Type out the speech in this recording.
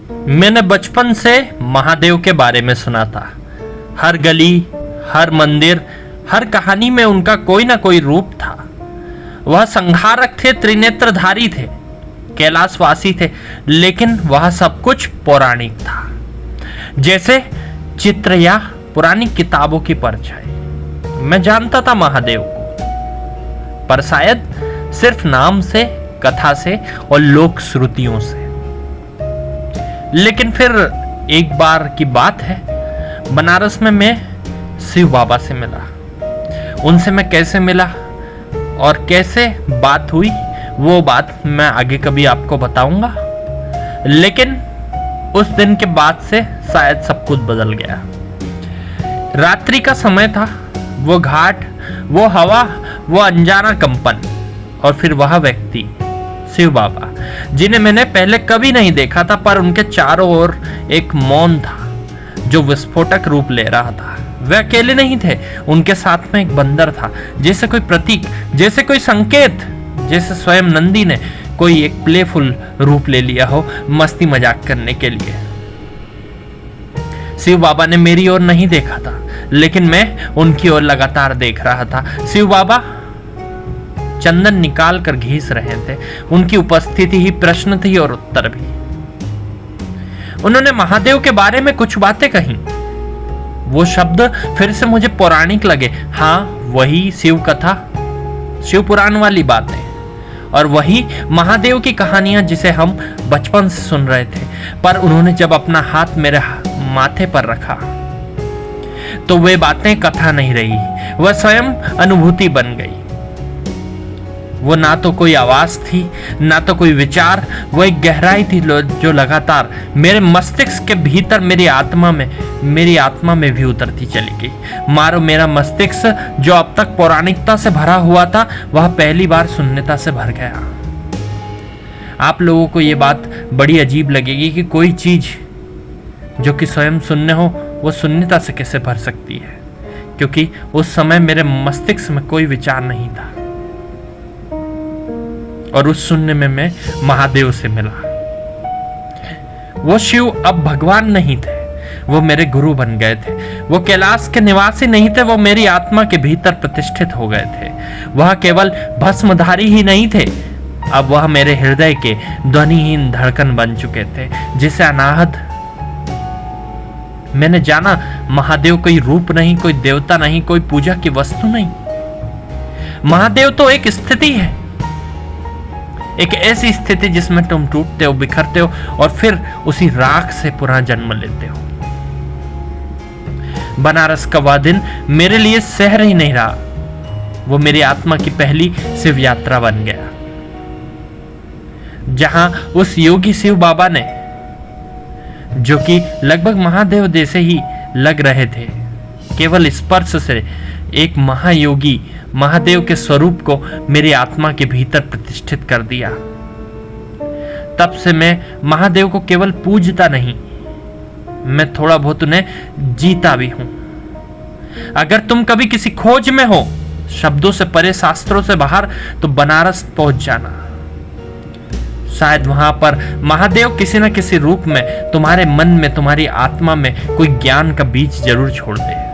मैंने बचपन से महादेव के बारे में सुना था। हर गली, हर मंदिर, हर कहानी में उनका कोई ना कोई रूप था। वह संहारक थे, त्रिनेत्रधारी थे, कैलाशवासी थे, लेकिन वह सब कुछ पौराणिक था, जैसे चित्र या पुरानी किताबों की परछाई। मैं जानता था महादेव को, पर शायद सिर्फ नाम से, कथा से और लोक श्रुतियों से। लेकिन फिर एक बार की बात है, बनारस में मैं शिव बाबा से मिला। उनसे मैं कैसे मिला और कैसे बात हुई, वो बात मैं आगे कभी आपको बताऊंगा। लेकिन उस दिन के बाद से शायद सब कुछ बदल गया। रात्रि का समय था, वो घाट, वो हवा, वो अनजाना कंपन, और फिर वह व्यक्ति शिव बाबा, जिन्हें मैंने पहले कभी नहीं देखा था, पर उनके चारों ओर एक मौन था जो विस्फोटक रूप ले रहा था। वे अकेले नहीं थे, उनके साथ में एक बंदर था, जैसे कोई प्रतीक, जैसे कोई संकेत, जैसे स्वयं नंदी ने कोई एक प्लेफुल रूप ले लिया हो मस्ती मजाक करने के लिए। शिव बाबा ने मेरी ओर नहीं देखा था, लेकिन मैं उनकी ओर लगातार देख रहा था। शिव बाबा चंदन निकाल कर घीस रहे थे। उनकी उपस्थिति ही प्रश्न थी और उत्तर भी। उन्होंने महादेव के बारे में कुछ बातें कही। वो शब्द फिर से मुझे पौराणिक लगे। हाँ, वही शिव कथा, शिव पुराण वाली बातें, और वही महादेव की कहानियां जिसे हम बचपन से सुन रहे थे। पर उन्होंने जब अपना हाथ मेरे माथे पर रखा तो वे बातें कथा नहीं रही, वह स्वयं अनुभूति बन गई। वो ना तो कोई आवाज थी, ना तो कोई विचार, वो एक गहराई थी जो लगातार मेरे मस्तिष्क के भीतर, मेरी आत्मा में भी उतरती चली गई। मारो मेरा मस्तिष्क जो अब तक पौराणिकता से भरा हुआ था, वह पहली बार शून्यता से भर गया। आप लोगों को ये बात बड़ी अजीब लगेगी कि कोई चीज जो कि स्वयं शून्य हो, वो शून्यता से कैसे भर सकती है, क्योंकि उस समय मेरे मस्तिष्क में कोई विचार नहीं था। और उस शून्य में मैं महादेव से मिला। वो शिव अब भगवान नहीं थे, वो मेरे गुरु बन गए थे। वो कैलाश के निवासी नहीं थे, वो मेरी आत्मा के भीतर प्रतिष्ठित हो गए थे। वह केवल भस्मधारी ही नहीं थे, अब वह मेरे हृदय के ध्वनिहीन धड़कन बन चुके थे, जिसे अनाहत मैंने जाना। महादेव कोई रूप नहीं, कोई देवता नहीं, कोई पूजा की वस्तु नहीं। महादेव तो एक स्थिति है, एक ऐसी स्थिति जिसमें तुम टूटते हो, बिखरते हो और फिर उसी राख से पुनः जन्म लेते हो। बनारस का वह दिन मेरे लिए शहर ही नहीं रहा, वो मेरी आत्मा की पहली शिव यात्रा बन गया, जहां उस योगी शिव बाबा ने, जो कि लगभग महादेव जैसे ही लग रहे थे, केवल स्पर्श से एक महायोगी महादेव के स्वरूप को मेरी आत्मा के भीतर प्रतिष्ठित कर दिया। तब से मैं महादेव को केवल पूजता नहीं, मैं थोड़ा बहुत उन्हें जीता भी हूं। अगर तुम कभी किसी खोज में हो, शब्दों से परे, शास्त्रों से बाहर, तो बनारस पहुंच जाना। शायद वहां पर महादेव किसी न किसी रूप में तुम्हारे मन में, तुम्हारी आत्मा में कोई ज्ञान का बीज जरूर छोड़ दे।